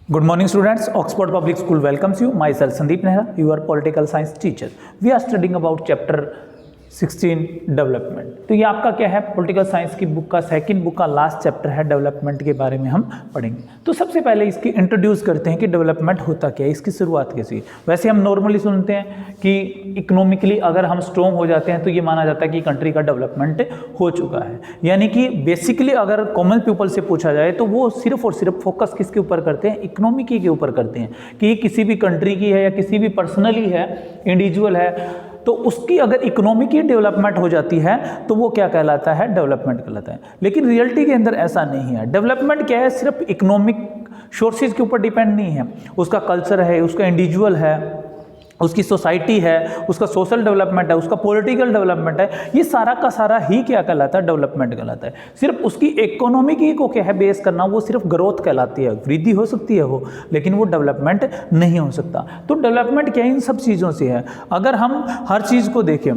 Good morning students, Oxford Public School welcomes you. Myself Sandeep Nehra, your political science teacher. We are studying about chapter 16 development. तो ये आपका क्या है, political science की book का second book का last chapter है, development के बारे में हम पढ़ेंगे। तो सबसे पहले इसकी इंट्रोड्यूस करते हैं कि डेवलपमेंट होता क्या है, इसकी शुरुआत कैसी है। वैसे हम नॉर्मली सुनते हैं कि इकोनॉमिकली अगर हम स्ट्रॉन्ग हो जाते हैं तो ये माना जाता है कि कंट्री का डेवलपमेंट हो चुका है। यानी कि बेसिकली अगर कॉमन पीपल से पूछा जाए तो वो सिर्फ और सिर्फ फोकस किसके ऊपर करते हैं, इकोनॉमी के ऊपर करते हैं कि किसी भी कंट्री की है या किसी भी पर्सनली है, इंडिविजुअल है, तो उसकी अगर इकोनॉमी की डेवलपमेंट हो जाती है तो वो क्या कहलाता है, डेवलपमेंट कहलाता है। लेकिन रियलिटी के अंदर ऐसा नहीं है। डेवलपमेंट क्या है, सिर्फ इकोनॉमिक सोर्सेज के ऊपर डिपेंड नहीं है, उसका कल्चर है, उसका इंडिविजुअल है, उसकी सोसाइटी है, उसका सोशल डेवलपमेंट है, उसका पॉलिटिकल डेवलपमेंट है, ये सारा का सारा ही क्या कहलाता है, डेवलपमेंट कहलाता है। सिर्फ उसकी इकोनॉमी की को क्या है बेस करना, वो सिर्फ ग्रोथ कहलाती है, वृद्धि हो सकती है वो, लेकिन वो डेवलपमेंट नहीं हो सकता। तो डेवलपमेंट क्या है, इन सब चीज़ों से है। अगर हम हर चीज़ को देखें,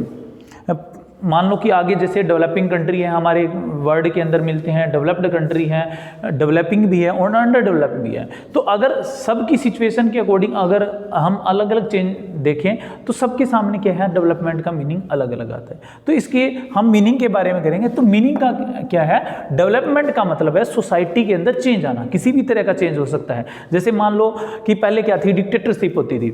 मान लो कि आगे जैसे डेवलपिंग कंट्री है हमारे वर्ल्ड के अंदर मिलते हैं, डेवलप्ड कंट्री है, डेवलपिंग भी है और अंडर डेवलप भी है। तो अगर सबकी सिचुएशन के अकॉर्डिंग अगर हम अलग अलग चेंज देखें तो सबके सामने क्या है, डेवलपमेंट का मीनिंग अलग अलग आता है। तो इसके हम मीनिंग के बारे में करेंगे। तो मीनिंग का क्या है, डेवलपमेंट का मतलब है सोसाइटी के अंदर चेंज आना, किसी भी तरह का चेंज हो सकता है। जैसे मान लो कि पहले क्या थी, डिक्टेटरशिप होती थी,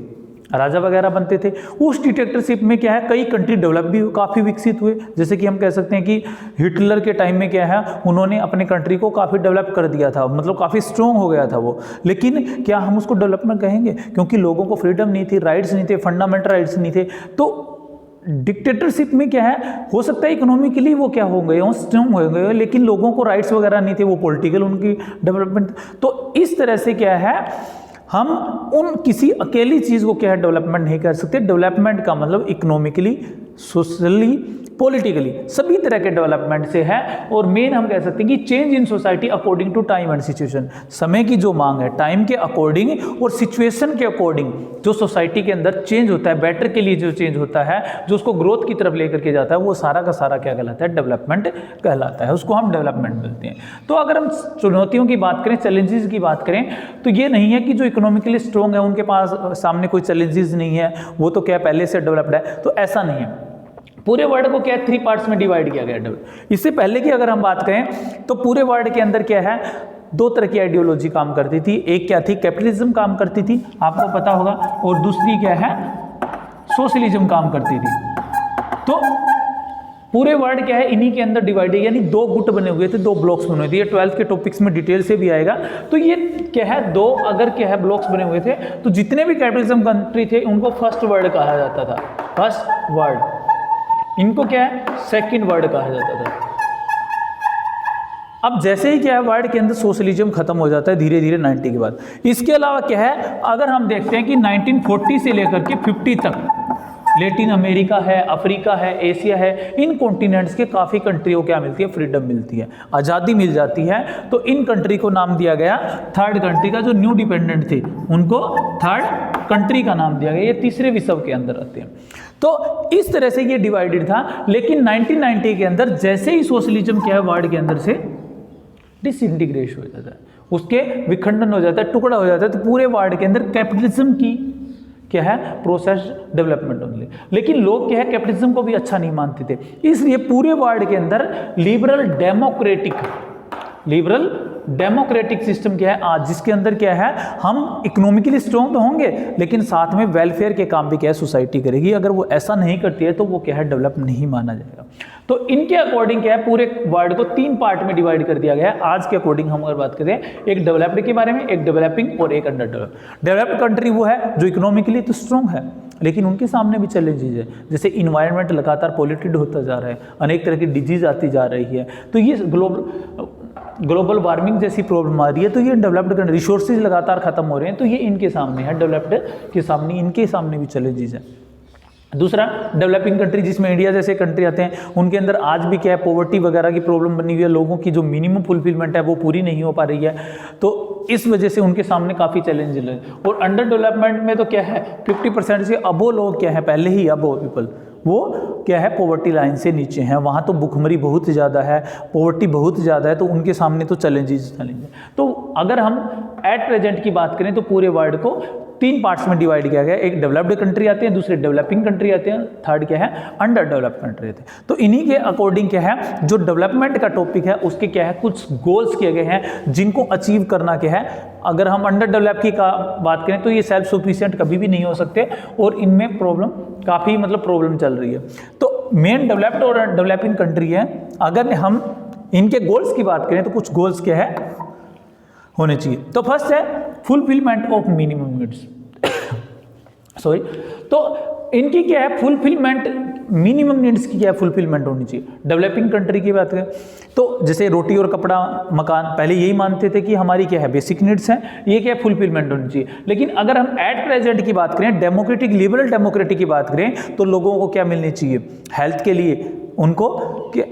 राजा वगैरह बनते थे। उस डिक्टेटरशिप में क्या है, कई कंट्री डेवलप भी काफ़ी विकसित हुए। जैसे कि हम कह सकते हैं कि हिटलर के टाइम में क्या है, उन्होंने अपने कंट्री को काफ़ी डेवलप कर दिया था, मतलब काफ़ी स्ट्रॉन्ग हो गया था वो। लेकिन क्या हम उसको डेवलपमेंट कहेंगे, क्योंकि लोगों को फ्रीडम नहीं थी, राइट्स नहीं थे, फंडामेंटल राइट्स नहीं थे। तो डिक्टेटरशिप में क्या है, हो सकता है इकोनॉमिकली वो क्या हो गए, स्ट्रॉन्ग हो गए, लेकिन लोगों को राइट्स वगैरह नहीं थे, वो पॉलिटिकल उनकी डेवलपमेंट। तो इस तरह से क्या है, हम उन किसी अकेली चीज़ को क्या है, डेवलपमेंट नहीं कर सकते। डेवलपमेंट का मतलब इकोनॉमिकली, सोशली, पॉलिटिकली सभी तरह के डेवलपमेंट से है। और मेन हम कह सकते हैं कि change in society according to time and situation, समय की जो मांग है, टाइम के अकॉर्डिंग और सिचुएशन के अकॉर्डिंग जो सोसाइटी के अंदर चेंज होता है, बेटर के लिए जो चेंज होता है, जो उसको ग्रोथ की तरफ लेकर के जाता है, वो सारा का सारा क्या कहलाता है, डेवलपमेंट कहलाता है। उसको हम डेवलपमेंट बोलते हैं। तो अगर हम चुनौतियों की बात करें, चैलेंजेस की बात करें, तो ये नहीं है कि जो इकोनॉमिकली स्ट्रॉन्ग है उनके पास सामने कोई चैलेंजेस नहीं है, वो तो क्या पहले से डेवलप्ड है, तो ऐसा नहीं है। पूरे वर्ल्ड को क्या है, 3 पार्ट्स में डिवाइड किया गया है। इससे पहले की अगर हम बात करें तो पूरे वर्ल्ड के अंदर क्या है, 2 तरह की आइडियोलॉजी काम करती थी। एक क्या थी, कैपिटलिज्म काम करती थी, आपको पता होगा, और दूसरी क्या है, सोशलिज्म काम करती थी। तो पूरे वर्ल्ड क्या है, इन्हीं के अंदर डिवाइड है, यानी 2 गुट बने हुए थे, 2 ब्लॉक्स बने हुए थे। ये 12th के टॉपिक्स में डिटेल से भी आएगा। तो ये क्या है, 2 अगर क्या है ब्लॉक्स बने हुए थे, तो जितने भी कैपिटलिज्म कंट्री थे उनको फर्स्ट वर्ल्ड कहा जाता था, फर्स्ट वर्ल्ड। इनको क्या है, सेकंड वर्ल्ड कहा जाता था। अब जैसे ही क्या है, वर्ल्ड के अंदर सोशलिज्म खत्म हो जाता है धीरे धीरे 90 के बाद। इसके अलावा क्या है, अगर हम देखते हैं कि 1940 से लेकर के 50 तक लैटिन अमेरिका है, अफ्रीका है, एशिया है, इन कॉन्टिनेंट्स के काफ़ी कंट्रियों को क्या मिलती है, फ्रीडम मिलती है, आज़ादी मिल जाती है। तो इन कंट्री को नाम दिया गया थर्ड कंट्री का। जो न्यू डिपेंडेंट थे उनको थर्ड कंट्री का नाम दिया गया। ये तीसरे विश्व के अंदर आते हैं। तो इस तरह से ये डिवाइडेड था। लेकिन 1990 के अंदर जैसे ही सोशलिज्म क्या है वर्ल्ड के अंदर से डिसइंटीग्रेशन हो जाता है, उसके विखंडन हो जाता है, टुकड़ा हो जाता है, तो पूरे वर्ल्ड के अंदर कैपिटलिज्म की क्या है, प्रोसेस डेवलपमेंट होने। लेकिन लोग क्या है, कैपिटलिज्म को भी अच्छा नहीं मानते थे, इसलिए पूरे वर्ल्ड के अंदर लिबरल डेमोक्रेटिक सिस्टम क्या है आज, जिसके अंदर क्या है, हम इकोनॉमिकली स्ट्रॉन्ग तो होंगे लेकिन साथ में वेलफेयर के काम भी क्या है सोसाइटी करेगी। अगर वो ऐसा नहीं करती है तो वो क्या है, डेवलप नहीं माना जाएगा। तो इनके अकॉर्डिंग क्या है, पूरे वर्ल्ड को 3 पार्ट में डिवाइड कर दिया गया है। आज के अकॉर्डिंग हम अगर बात करें, एक डेवलप्ड के बारे में, एक डेवलपिंग और एक अंडर डेवलप्ड। डेवलप्ड कंट्री वो है जो इकोनॉमिकली तो स्ट्रॉन्ग है, लेकिन उनके सामने भी चैलेंजेस है। जैसे इन्वायरमेंट लगातार पॉल्यूटेड होता जा रहा है, अनेक तरह की डिजीज आती जा रही है, तो ये ग्लोबल वार्मिंग जैसी प्रॉब्लम आ रही है। तो ये डेवलप्ड कंट्री, रिसोर्सेज लगातार खत्म हो रहे हैं, तो ये इनके सामने है, डेवलप्ड के सामने, इनके सामने भी चैलेंजेस है। दूसरा डेवलपिंग कंट्री, जिसमें इंडिया जैसे कंट्री आते हैं, उनके अंदर आज भी क्या है, पॉवर्टी वगैरह की प्रॉब्लम बनी हुई है, लोगों की जो मिनिमम फुलफिलमेंट है वो पूरी नहीं हो पा रही है। तो इस वजह से उनके सामने काफ़ी चैलेंज है। और अंडर डेवलपमेंट में तो क्या है, 50% से अबो लोग क्या है, पहले ही अबो पीपल वो क्या है, पॉवर्टी लाइन से नीचे हैं। वहाँ तो भुखमरी बहुत ज़्यादा है, पॉवर्टी बहुत ज़्यादा है, तो उनके सामने तो चैलेंजेस। तो अगर हम एट प्रेजेंट की बात करें तो पूरे वर्ल्ड को 3 पार्ट्स में डिवाइड किया गया। एक डेवलप्ड कंट्री आते हैं, दूसरे डेवलपिंग कंट्री आते हैं, थर्ड क्या है अंडर डेवलप्ड कंट्री आते हैं। तो इन्हीं के अकॉर्डिंग क्या है जो डेवलपमेंट का टॉपिक है उसके क्या है कुछ गोल्स किए गए हैं जिनको अचीव करना क्या है। अगर हम अंडर डेवलप की बात करें तो ये सेल्फ सफिशिएंट कभी भी नहीं हो सकते और इनमें प्रॉब्लम काफ़ी प्रॉब्लम चल रही है। तो मेन डेवलप्ड और डेवलपिंग कंट्री है, अगर हम इनके गोल्स की बात करें तो कुछ गोल्स क्या है होने चाहिए। तो फर्स्ट है fulfilment of minimum needs sorry, तो इनकी क्या है फुलफिलमेंट, मिनिमम नीड्स की क्या है फुलफिलमेंट होनी चाहिए। डेवलपिंग कंट्री की बात करें तो जैसे रोटी और कपड़ा मकान, पहले यही मानते थे कि हमारी क्या है बेसिक नीड्स हैं, ये क्या है फुलफिलमेंट होनी चाहिए। लेकिन अगर हम एट प्रेजेंट की बात करें, डेमोक्रेटिक लिबरल डेमोक्रेटिक की बात करें तो लोगों को क्या मिलनी चाहिए, हेल्थ के लिए उनको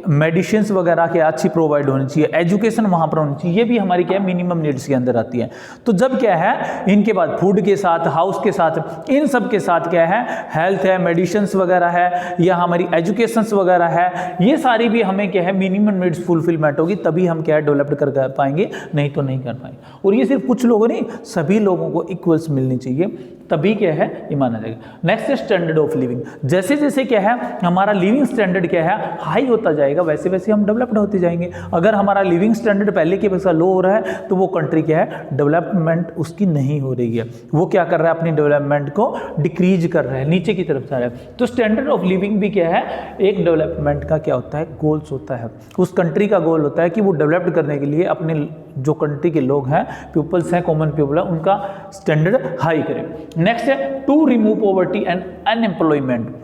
मेडिसिन्स वगैरह के अच्छी प्रोवाइड होनी चाहिए, एजुकेशन वहाँ पर होनी चाहिए, ये भी हमारी क्या है मिनिमम नीड्स के अंदर आती है। तो जब क्या है इनके बाद फूड के साथ, हाउस के साथ, इन सब के साथ क्या है हेल्थ है, मेडिसिन्स वगैरह है या हमारी एजुकेशंस वगैरह है, ये सारी भी हमें क्या है मिनिमम नीड्स फुलफिलमेंट होगी तभी हम क्या है डेवलप्ड कर पाएंगे, नहीं तो नहीं कर पाएंगे। और ये सिर्फ कुछ लोगों नहीं, सभी लोगों को इक्वल्स मिलनी चाहिए तभी क्या है ये माना जाएगा। नेक्स्ट है स्टैंडर्ड ऑफ लिविंग, जैसे जैसे क्या है हमारा लिविंग स्टैंडर्ड क्या है हाई होता जाएगा वैसे वैसे हम डेवलप्ड होते जाएंगे। अगर हमारा लिविंग स्टैंडर्ड पहले की अपेक्षा लो हो रहा है तो वो कंट्री क्या है डेवलपमेंट उसकी नहीं हो रही है, वो क्या कर रहा है अपनी डेवलपमेंट को डिक्रीज कर रहा है, नीचे की तरफ जा रहा है। तो स्टैंडर्ड ऑफ लिविंग भी क्या है एक डेवलपमेंट का क्या होता है गोल्स होता है, उस कंट्री का गोल होता है कि वो डेवलप्ड करने के लिए अपने जो कंट्री के लोग हैं, पीपल्स हैं, कॉमन पीपल है, उनका स्टैंडर्ड हाई करें। नेक्स्ट है to remove poverty and unemployment,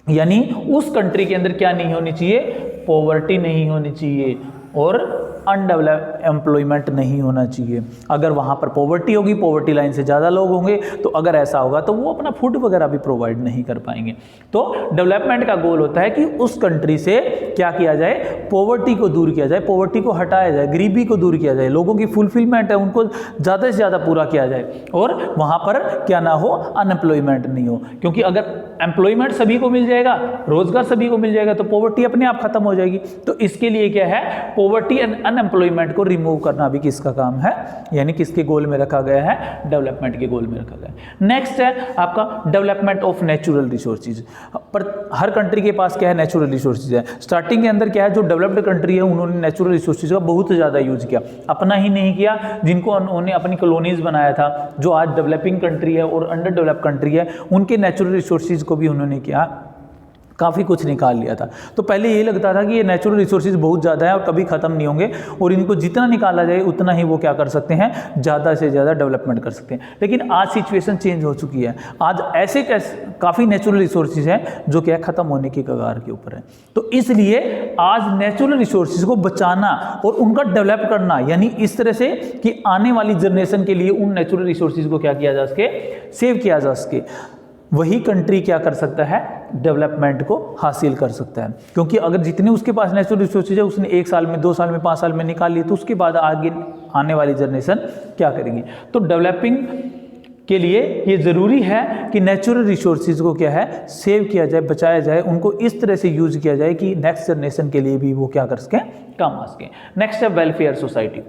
यानी उस कंट्री के अंदर क्या नहीं होनी चाहिए, पॉवर्टी नहीं होनी चाहिए और अनडेवलप एम्प्लॉयमेंट नहीं होना चाहिए। अगर वहाँ पर पॉवर्टी होगी, पॉवर्टी लाइन से ज़्यादा लोग होंगे, तो अगर ऐसा होगा तो वो अपना फूड वगैरह भी प्रोवाइड नहीं कर पाएंगे। तो डेवलपमेंट का गोल होता है कि उस कंट्री से क्या किया जाए, पॉवर्टी को दूर किया जाए, पॉवर्टी को हटाया जाए, गरीबी को दूर किया जाए, लोगों की फुलफिलमेंट है उनको ज़्यादा से ज़्यादा पूरा किया जाए और वहाँ पर क्या ना हो अनएम्प्लॉयमेंट नहीं हो। क्योंकि अगर एम्प्लॉयमेंट सभी को मिल जाएगा, रोजगार सभी को मिल जाएगा तो पॉवर्टी अपने आप खत्म हो जाएगी। तो इसके लिए क्या है पॉवर्टी एंड अनएम्प्लॉयमेंट को रिमूव करना भी किसका काम है, यानी किसके गोल में रखा गया है, डेवलपमेंट के गोल में रखा गया है। नेक्स्ट है आपका डेवलपमेंट ऑफ नेचुरल रिसोर्सेज। पर हर कंट्री के पास क्या है नेचुरल रिसोर्सेज है। स्टार्टिंग के अंदर क्या है जो डेवलप्ड कंट्री है उन्होंने नेचुरल रिसोर्सेज का बहुत ज़्यादा यूज किया, अपना ही नहीं किया, जिनको उन्होंने अपनी कॉलोनीज बनाया था, जो आज डेवलपिंग कंट्री है और अंडर डेवलप कंट्री है, उनके नेचुरल रिसोर्सेज को भी उन्होंने क्या काफ़ी कुछ निकाल लिया था। तो पहले यही लगता था कि ये नेचुरल रिसोर्सेज बहुत ज़्यादा है और कभी ख़त्म नहीं होंगे और इनको जितना निकाला जाए उतना ही वो क्या कर सकते हैं, ज़्यादा से ज़्यादा डेवलपमेंट कर सकते हैं। लेकिन आज सिचुएशन चेंज हो चुकी है, आज ऐसे काफ़ी नेचुरल रिसोर्सेज हैं जो क्या ख़त्म होने की कगार के ऊपर है। तो इसलिए आज नेचुरल रिसोर्सेज को बचाना और उनका डेवलप करना, यानी इस तरह से कि आने वाली जनरेशन के लिए उन नेचुरल रिसोर्सेज को क्या किया जा सके, सेव किया जा सके, वही कंट्री क्या कर सकता है, डेवलपमेंट को हासिल कर सकता है। क्योंकि अगर जितने उसके पास नेचुरल रिसोर्सेज है उसने 1 साल में, 2 साल में, 5 साल में निकाल लिए तो उसके बाद आगे आने वाली जनरेशन क्या करेगी। तो डेवलपिंग के लिए ये ज़रूरी है कि नेचुरल रिसोर्सेज को क्या है सेव किया जाए, बचाया जाए, उनको इस तरह से यूज किया जाए कि नेक्स्ट जनरेशन के लिए भी वो क्या कर सकें, काम आ सकें। नेक्स्ट है वेलफेयर सोसाइटी।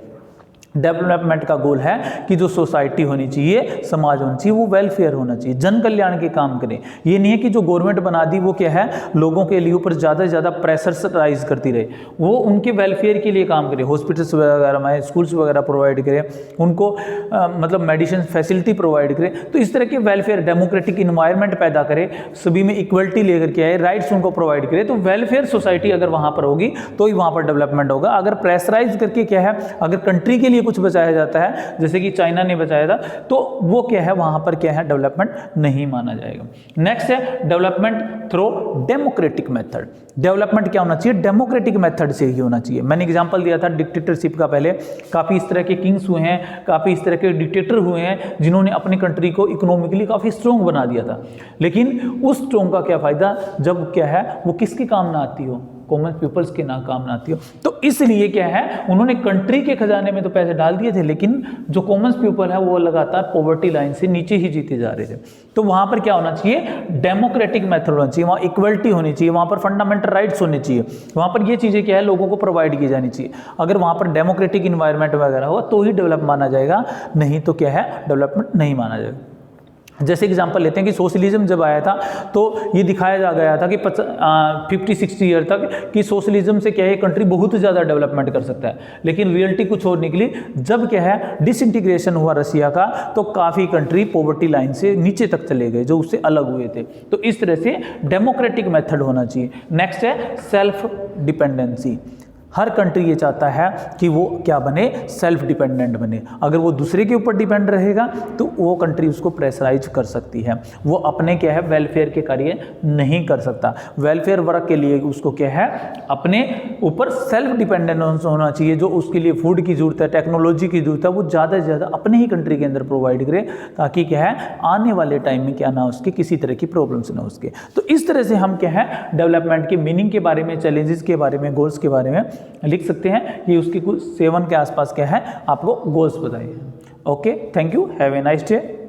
डेवलपमेंट का गोल है कि जो सोसाइटी होनी चाहिए, समाज होना चाहिए, वो वेलफेयर होना चाहिए, जन कल्याण के काम करें। ये नहीं है कि जो गवर्नमेंट बना दी वो क्या है लोगों के लिए ऊपर ज़्यादा से ज़्यादा प्रेशराइज करती रहे, वो उनके वेलफेयर के लिए काम करे, हॉस्पिटल्स वगैरह में स्कूल्स वगैरह प्रोवाइड करें, उनको मतलब मेडिसिन फैसिलिटी प्रोवाइड करें। तो इस तरह के वेलफेयर डेमोक्रेटिक इन्वायरमेंट पैदा करे, सभी में इक्वलिटी लेकर के आए, राइट्स उनको प्रोवाइड करे। तो वेलफेयर सोसाइटी अगर वहाँ पर होगी तो ही वहाँ पर डेवलपमेंट होगा। अगर प्रेशराइज करके क्या है, अगर कंट्री के लिए कुछ बचाया जाता है जैसे कि चाइना ने बचाया था, तो वो क्या है वहां पर क्या है डेवलपमेंट नहीं माना जाएगा। नेक्स्ट है development through democratic method. Development क्या होना चाहिए, डेमोक्रेटिक मेथड से ही होना चाहिए। मैंने एग्जांपल दिया था डिक्टेटरशिप का, पहले काफ़ी इस तरह के किंग्स हुए हैं, काफ़ी इस तरह के डिक्टेटर हुए हैं जिन्होंने अपनी कंट्री को इकोनॉमिकली काफ़ी स्ट्रॉन्ग बना दिया था। लेकिन उस स्ट्रॉन्ग का क्या फ़ायदा जब क्या है वो किसके काम ना आती हो, कॉमन पीपल्स के ना काम ना आती हो। तो इसलिए क्या है, उन्होंने कंट्री के खजाने में तो पैसे डाल दिए थे, लेकिन जो कॉमन पीपल है वो लगातार पॉवर्टी लाइन से नीचे ही जीते जा रहे थे। तो वहां पर क्या होना चाहिए, डेमोक्रेटिक मेथड होना चाहिए, वहां इक्वलिटी होनी चाहिए, वहां पर फंडामेंटल राइट्स होने चाहिए, वहां पर ये चीजें क्या है लोगों को प्रोवाइड की जानी चाहिए। अगर वहां पर डेमोक्रेटिक इन्वायरमेंट वगैरह हो तो ही डेवलप माना जाएगा, नहीं तो क्या है डेवलपमेंट नहीं माना जाएगा। जैसे एग्जांपल लेते हैं कि सोशलिज्म जब आया था तो ये दिखाया गया था कि 50-60 ईयर तक कि सोशलिज्म से क्या है कंट्री बहुत ज़्यादा डेवलपमेंट कर सकता है, लेकिन रियलिटी कुछ और निकली। जब क्या है डिसइंटीग्रेशन हुआ रशिया का, तो काफ़ी कंट्री पॉवर्टी लाइन से नीचे तक चले गए जो उससे अलग हुए थे। तो इस तरह से डेमोक्रेटिक मेथड होना चाहिए। नेक्स्ट है सेल्फ डिपेंडेंसी। हर कंट्री ये चाहता है कि वो क्या बने, सेल्फ डिपेंडेंट बने। अगर वो दूसरे के ऊपर डिपेंड रहेगा तो वो कंट्री उसको प्रेशराइज कर सकती है, वो अपने क्या है वेलफेयर के कार्य नहीं कर सकता। वेलफेयर वर्क के लिए उसको क्या है अपने ऊपर सेल्फ डिपेंडेंस होना चाहिए। जो उसके लिए फूड की जरूरत है, टेक्नोलॉजी की जरूरत है, वो ज़्यादा से ज़्यादा अपने ही कंट्री के अंदर प्रोवाइड करे, ताकि क्या है आने वाले टाइम में क्या ना उसके किसी तरह की प्रॉब्लम्स ना उसके। तो इस तरह से हम क्या है डेवलपमेंट के मीनिंग के बारे में, चैलेंजेस के बारे में, गोल्स के बारे में लिख सकते हैं। ये उसकी कुछ 7 के आसपास क्या है आपको गोल्स बताइए। Okay, thank you, have a nice day.